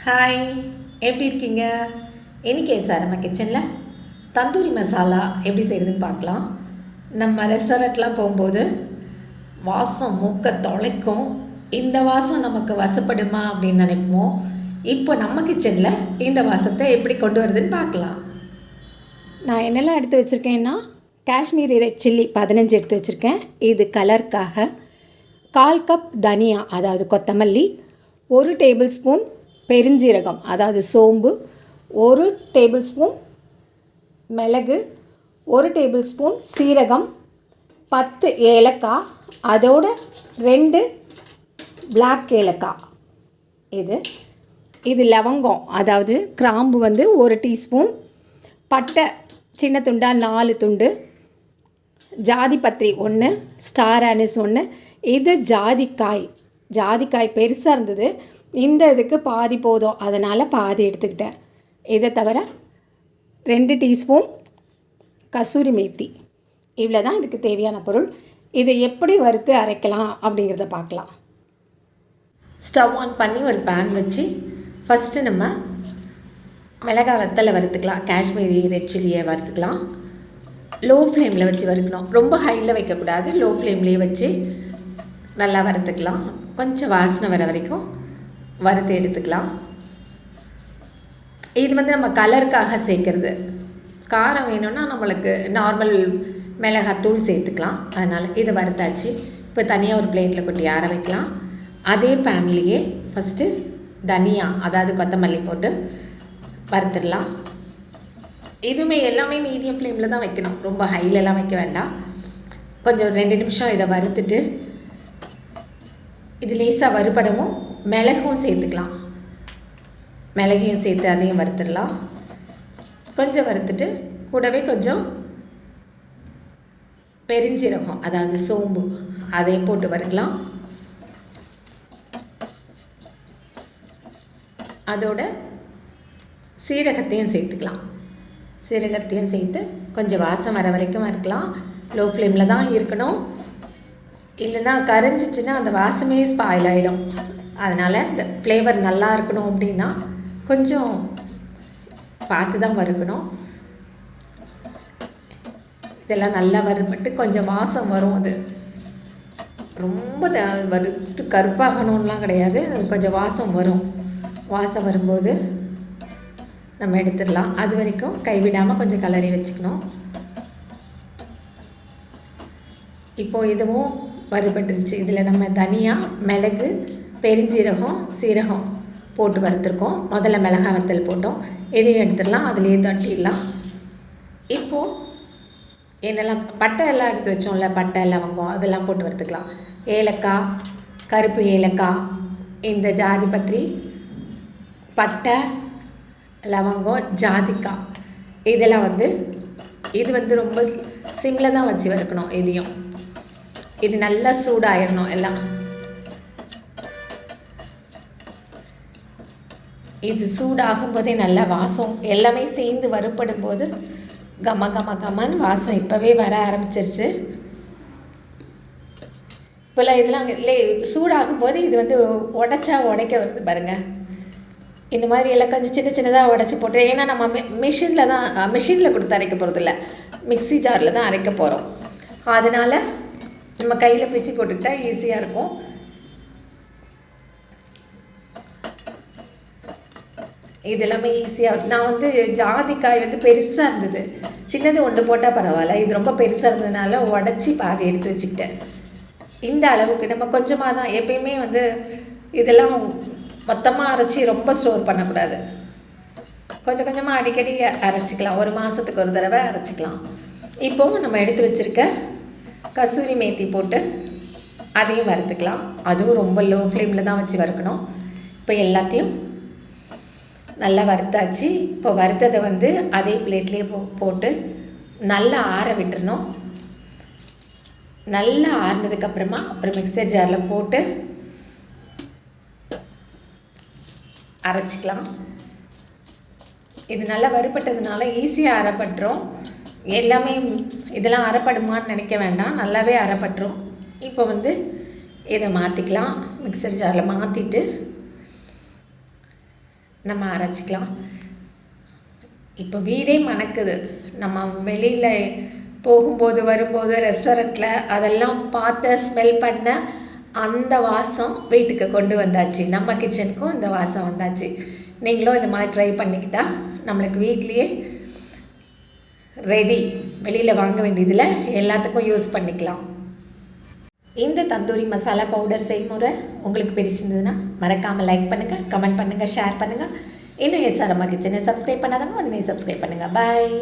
Hi, எப்படி இருக்கீங்க? இன்றைக்கி நம்ம கிச்சனில் தந்தூரி மசாலா எப்படி செய்கிறதுன்னு பார்க்கலாம். நம்ம ரெஸ்டாரண்ட்லாம் போகும்போது வாசம் மூக்க தொலைக்கும். இந்த வாசம் நமக்கு வசப்படுமா அப்படின்னு நினைப்போம். இப்போ நம்ம கிச்சனில் இந்த வாசத்தை எப்படி கொண்டு வருதுன்னு பார்க்கலாம். நான் என்னெல்லாம் எடுத்து வச்சுருக்கேன்னா, காஷ்மீரி ரெட் சில்லி 15 எடுத்து வச்சுருக்கேன். இது கலருக்காக. 1/4 கப் தனியா, அதாவது கொத்தமல்லி, 1 டேபிள் ஸ்பூன் பெருஞ்சீரகம், அதாவது சோம்பு, 1 டேபிள் ஸ்பூன் மிளகு, 1 டேபிள் ஸ்பூன் சீரகம், 10 ஏலக்காய், அதோட 2 பிளாக் ஏலக்காய். இது லவங்கம், அதாவது கிராம்பு 1 டீஸ்பூன், பட்டை சின்ன துண்டாக 4 துண்டு, ஜாதிபத்திரி 1, ஸ்டார் ஆனிஸ் 1. இது ஜாதிக்காய் பெருசாக இருந்தது. இந்த இதுக்கு பாதி போதும், அதனால் பாதி எடுத்துக்கிட்டேன். இதை தவிர 2 டீஸ்பூன் கசூரி மேத்தி. இவ்வளோ தான் இதுக்கு தேவையான பொருள். இதை எப்படி வறுத்து அரைக்கலாம் அப்படிங்கிறத பார்க்கலாம். ஸ்டவ் ஆன் பண்ணி ஒரு பேன் வச்சு ஃபஸ்ட்டு நம்ம மிளகாய் வத்தலை வறுத்துக்கலாம். காஷ்மீரி ரெட் சில்லியை வறுத்துக்கலாம். லோ ஃப்ளேமில் வச்சு வறுக்கணும். ரொம்ப ஹையில் வைக்கக்கூடாது, லோ ஃப்ளேம்லேயே வச்சு நல்லா வறுத்துக்கலாம். கொஞ்சம் வாசனை வர வரைக்கும் வறுத்து எடுத்துக்கலாம். இது நம்ம கலருக்காக சேர்க்குறது. காரம் வேணும்னா நம்மளுக்கு நார்மல் மிளகாத்தூள் சேர்த்துக்கலாம். அதனால் இதை வறுத்தாச்சு. இப்போ தனியாக ஒரு பிளேட்டில் கொட்டி ஆற வைக்கலாம். அதே பேன்லேயே ஃபஸ்ட்டு தனியா, அதாவது கொத்தமல்லி போட்டு வறுத்துடலாம். இதுவுமே எல்லாமே மீடியம் ஃப்ளேமில் தான் வைக்கணும், ரொம்ப ஹைலெலாம் வைக்க வேண்டாம். கொஞ்சம் 2 நிமிஷம் இதை வறுத்துட்டு இது லேசாக வறுபடவும் மிளகும் சேர்த்துக்கலாம். மிளகையும் சேர்த்து அதையும் வறுத்துடலாம். கொஞ்சம் வறுத்துட்டு கூடவே கொஞ்சம் பெருஞ்சீரகம், அதாவது சோம்பு, அதையும் போட்டு வறுக்கலாம். அதோட சீரகத்தையும் சேர்த்துக்கலாம். சீரகத்தையும் சேர்த்து கொஞ்சம் வாசம் வர வரைக்கும் வறுக்கலாம். லோ ஃப்ளேமில் தான் இருக்கணும், இல்லைன்னா கரைஞ்சிச்சின்னா அந்த வாசமே ஸ்பாயில் ஆகிடும். அதனால் இந்த ஃப்ளேவர் நல்லா இருக்கணும் அப்படின்னா கொஞ்சம் பார்த்து தான் வறுக்கணும். இதெல்லாம் நல்லா வறுபட்டு கொஞ்சம் வாசம் வரும். அது ரொம்ப வறுத்து கருப்பாகணும்லாம் கிடையாது, அது கொஞ்சம் வாசம் வரும். வாசம் வரும்போது நம்ம எடுத்துடலாம். அது வரைக்கும் கைவிடாமல் கொஞ்சம் கலரி வச்சுக்கணும். இப்போது இதுவும் வறுபட்டுருச்சு. இதில் நம்ம தனியா, மிளகு, பெருஞ்சீரகம், சீரகம் போட்டு வறுத்துருக்கோம். முதல்ல மிளகாய் வத்தல் போட்டோம். இதையும் எடுத்துடலாம், அதுலேயே தட்டிடலாம். இப்போது என்னெல்லாம் பட்டை எல்லாம் எடுத்து வச்சோம்ல, பட்டை லவங்கம் அதெல்லாம் போட்டு வறுத்துக்கலாம். ஏலக்காய், கருப்பு ஏலக்காய், இந்த ஜாதிபத்திரி, பட்டை, லவங்கம், ஜாதிக்காய், இதெல்லாம் இது ரொம்ப சிம்மில் தான் வச்சு வறுக்கணும். இது நல்லா சூடாயிடணும். எல்லாம் இது சூடாகும் போதே நல்ல வாசம், எல்லாமே சேர்ந்து வறுப்படும் போது கமன்னு வாசம் இப்போவே வர ஆரம்பிச்சிருச்சு. இப்போல்லாம் இதெல்லாம் சூடாகும் போது இது உடைக்க வருது பாருங்கள். இந்த மாதிரி எல்லாம் கொஞ்சம் சின்ன சின்னதாக உடச்சி போட்டு, ஏன்னா நம்ம மிஷினில் கொடுத்து அரைக்க போகிறதில்ல, மிக்ஸி ஜாரில் தான் அரைக்க போகிறோம். அதனால் நம்ம கையில் பிச்சு போட்டுக்கிட்டா ஈஸியாக இருக்கும். இது எல்லாமே ஈஸியாக. நான் ஜாதிக்காய் பெருசாக இருந்தது, சின்னது ஒன்று போட்டால் பரவாயில்ல. இது ரொம்ப பெருசாக இருந்ததுனால உடச்சி பாதி எடுத்து வச்சுக்கிட்டேன். இந்த அளவுக்கு நம்ம கொஞ்சமாக தான் எப்பயுமே இதெல்லாம் மொத்தமாக அரைச்சி ரொம்ப ஸ்டோர் பண்ணக்கூடாது. கொஞ்சம் கொஞ்சமாக அடிக்கடி அரைச்சிக்கலாம். ஒரு மாதத்துக்கு ஒரு தடவை அரைச்சிக்கலாம். இப்போவும் நம்ம எடுத்து வச்சுருக்க கசூரி மேத்தி போட்டு அதையும் வறுத்துக்கலாம். அதுவும் ரொம்ப லோ ஃப்ளேமில் தான் வச்சு வறுக்கணும். இப்போ எல்லாத்தையும் நல்லா வறுத்தாச்சு. இப்போ வறுத்ததை அதே பிளேட்லேயே போட்டு நல்லா ஆற விட்டுறணும். நல்லா ஆறினதுக்கப்புறமா ஒரு மிக்சர் ஜாரில் போட்டு அரைச்சிக்கலாம். இது நல்லா வறுபட்டதுனால ஈஸியாக அரைப்பட்டுரும். எல்லாமே இதெல்லாம் அரைப்படுமான்னு நினைக்க வேண்டாம், நல்லாவே அரைப்பட்டுரும். இப்போ இதை மாற்றிக்கலாம். மிக்சர் ஜாரில் மாற்றிட்டு நம்ம அரைச்சிக்கலாம். இப்போ வீடே மணக்குது. நம்ம வெளியில் போகும்போது வரும்போது ரெஸ்டாரண்ட்டில் அதெல்லாம் பார்த்து ஸ்மெல் பண்ண அந்த வாசம் வீட்டுக்கு கொண்டு வந்தாச்சு. நம்ம கிச்சனுக்கும் இந்த வாசம் வந்தாச்சு. நீங்களும் இந்த மாதிரி ட்ரை பண்ணிக்கிட்டா நம்மளுக்கு வீட்லேயே ரெடி. வெளியில் வாங்க வேண்டியதில் எல்லாத்துக்கும் யூஸ் பண்ணிக்கலாம். இந்த தந்தூரி மசாலா பவுடர் செய்முறை உங்களுக்கு பிடிச்சிருந்ததுன்னா மறக்காமல் லைக் பண்ணுங்கள், கமெண்ட் பண்ணுங்கள், ஷேர் பண்ணுங்கள். இன்னும் எஸ்ஆர் அம்மா கிச்சனை சப்ஸ்கிரைப் பண்ணாதவங்க உடனே சப்ஸ்கிரைப் பண்ணுங்கள். பாய்.